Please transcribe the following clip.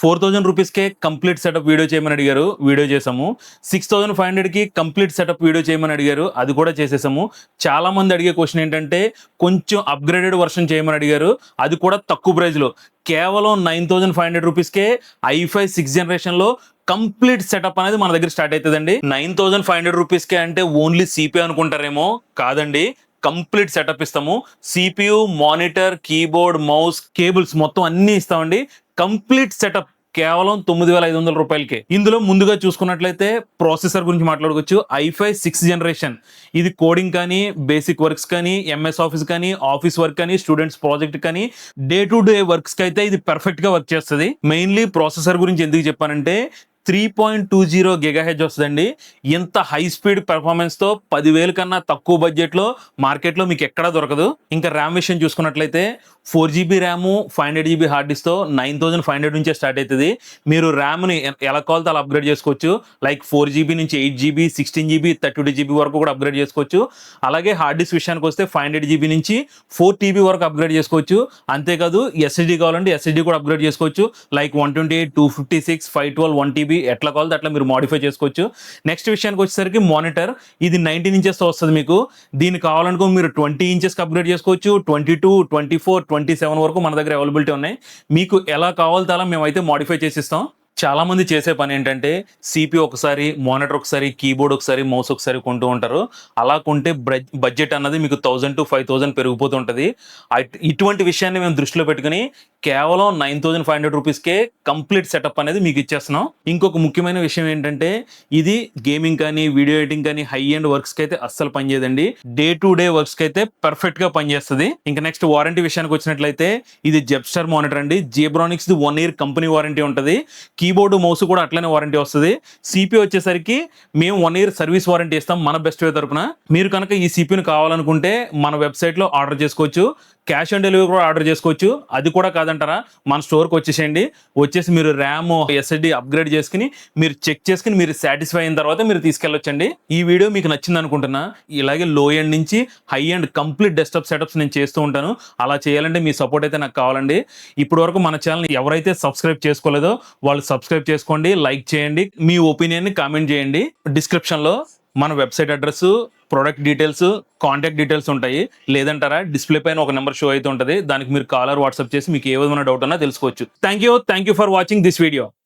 4000 రూపీస్కే complete setup video చేయమని అడిగారు, వీడియో చేసాము. 6500కి కంప్లీట్ సెటప్ వీడియో చేయమని అడిగారు, అది కూడా చేసేసాము. చాలా మంది అడిగే క్వశ్చన్ ఏంటంటే కొంచెం అప్గ్రేడెడ్ వర్షన్ చేయమని అడిగారు, అది కూడా తక్కువ ప్రైస్లో కేవలం 9500 రూపీస్కే i5 6th జనరేషన్లో కంప్లీట్ సెటప్ అనేది మన దగ్గర స్టార్ట్ అవుతుందండి. 9500 రూపీస్కే అంటే ఓన్లీ సిపియూ అనుకుంటారేమో, కాదండి. కంప్లీట్ సెటప్ ఇస్తాము. CPU, monitor, keyboard, mouse, cables మొత్తం అన్నీ ఇస్తామండి. కంప్లీట్ సెటప్ కేవలం 9500 రూపాయలకే. ఇందులో ముందుగా చూసుకున్నట్లయితే ప్రాసెసర్ గురించి మాట్లాడుకోవచ్చు. i5 6th జనరేషన్, ఇది కోడింగ్ కానీ, బేసిక్ వర్క్స్ కానీ, ఎంఎస్ ఆఫీస్ కానీ, ఆఫీస్ వర్క్ కానీ, స్టూడెంట్స్ ప్రాజెక్ట్ కానీ, డే టు డే వర్క్స్ కి అయితే ఇది పర్ఫెక్ట్ గా వర్క్ చేస్తుంది. మెయిన్లీ ప్రాసెసర్ గురించి ఎందుకు చెప్పానంటే 3.20 GHz వస్తుందండి. ఇంత హై స్పీడ్ పెర్ఫార్మెన్స్ తో 10,000 కన్నా తక్కువ బడ్జెట్ లో మార్కెట్ లో మీకు ఎక్కడా దొరకదు. ఇంకా ర్యామ్ విషయం చూసుకున్నట్లయితే 4GB RAM, 500GB hard disk తో 9500 నుంచే స్టార్ట్ అవుతుంది. మీరు ర్యామ్ ని ఎలా కావాలితే అలా అప్గ్రేడ్ చేసుకోవచ్చు. లైక్ 4GB నుంచి 8GB, 16GB, 32GB వరకు కూడా అప్గ్రేడ్ చేసుకోవచ్చు. అలాగే హార్డ్ డిస్క్ విషయానికి వస్తే 500GB నుంచి 4TB వరకు అప్గ్రేడ్ చేసుకోవచ్చు. అంతేకాదు ఎస్ఎస్డి కావాలంటే ఎస్ఎస్డి కూడా అప్గ్రేడ్ చేసుకోవచ్చు. లైక్ 128, 256, 512, 1TB ఎట్లా కావాలంటే అట్లా మీరు మోడిఫై చేసుకోవచ్చు. నెక్స్ట్ విషయానికి వచ్చేసరికి మానిటర్, ఇది 19 ఇంచెస్ తో వస్తుంది మీకు. దీన్ని కావాలనుకో మీరు 20 ఇంచెస్ అప్గ్రేడ్ చేసుకోవచ్చు. 22, 24, 27 వరకు మన దగ్గర అవైలబిలిటీ ఉన్నాయి. మీకు ఎలా కావాలితే అలా మేమైతే మోడిఫై చేసిస్తాం. చాలా మంది చేసే పని ఏంటంటే సిపియూ ఒకసారి, మానిటర్ ఒకసారి, కీబోర్డ్ ఒకసారి, మౌస్ ఒకసారి కొంటూ ఉంటారు. అలా కొంటే బడ్జెట్ అన్నది మీకు 1000 to 5000 పెరిగిపోతూ ఉంటుంది. ఇటువంటి విషయాన్ని మేము దృష్టిలో పెట్టుకుని కేవలం 9500 రూపీస్కే కంప్లీట్ సెటప్ అనేది మీకు ఇచ్చేస్తున్నాం. ఇంకొక ముఖ్యమైన విషయం ఏంటంటే ఇది గేమింగ్ కానీ, వీడియో ఎడిటింగ్ కానీ, హై ఎండ్ వర్క్స్ కి అయితే అస్సలు పనిచేయదండి. డే టు డే వర్క్స్ కి అయితే పర్ఫెక్ట్ గా పనిచేస్తుంది. ఇంకా నెక్స్ట్ వారంటీ విషయానికి వచ్చినట్లయితే ఇది జెబ్స్టర్ మానిటర్ అండి. జీబ్రానిక్స్ 1 year కంపెనీ వారంటీ ఉంటుంది. కీబోర్డు, మౌస్ కూడా అట్లనే వారంటీ వస్తుంది. సిపియూ వచ్చేసరికి మేము 1 year సర్వీస్ వారంటీ ఇస్తాం మన బెస్ట్ వే తరపున. మీరు కనుక ఈ సిపియూని కావాలనుకుంటే మన వెబ్సైట్ లో ఆర్డర్ చేసుకోవచ్చు. క్యాష్ ఆన్ డెలివరీ కూడా ఆర్డర్ చేసుకోవచ్చు. అది కూడా కాదంటారా, మన స్టోర్కి వచ్చేసేయండి. వచ్చేసి మీరు ర్యామ్, ఎస్ఎస్డి అప్గ్రేడ్ చేసుకుని మీరు చెక్ చేసుకుని మీరు సాటిస్ఫై అయిన తర్వాత మీరు తీసుకెళ్ళొచ్చండి. ఈ వీడియో మీకు నచ్చింది అనుకుంటున్నా. ఇలాగే లో ఎండ్ నుంచి high end complete desktop setups నేను చేస్తూ ఉంటాను. అలా చేయాలంటే మీ సపోర్ట్ అయితే నాకు కావాలండి. ఇప్పటి వరకు మన ఛానల్ ఎవరైతే సబ్స్క్రైబ్ చేసుకోలేదో వాళ్ళు సబ్స్క్రైబ్ చేసుకోండి, లైక్ చేయండి, మీ ఒపీనియన్ ని కామెంట్ చేయండి. డిస్క్రిప్షన్ లో మన website address, product details, contact details ఉంటాయి. లేదంటారా డిస్ప్లే పైన ఒక నెంబర్ షో అయితే ఉంటుంది. దానికి మీరు కాలర్ వాట్సాప్ చేసి మీకు ఏ విధమైన డౌట్ ఉన్నా తెలుసుకోవచ్చు. Thank you for watching this video.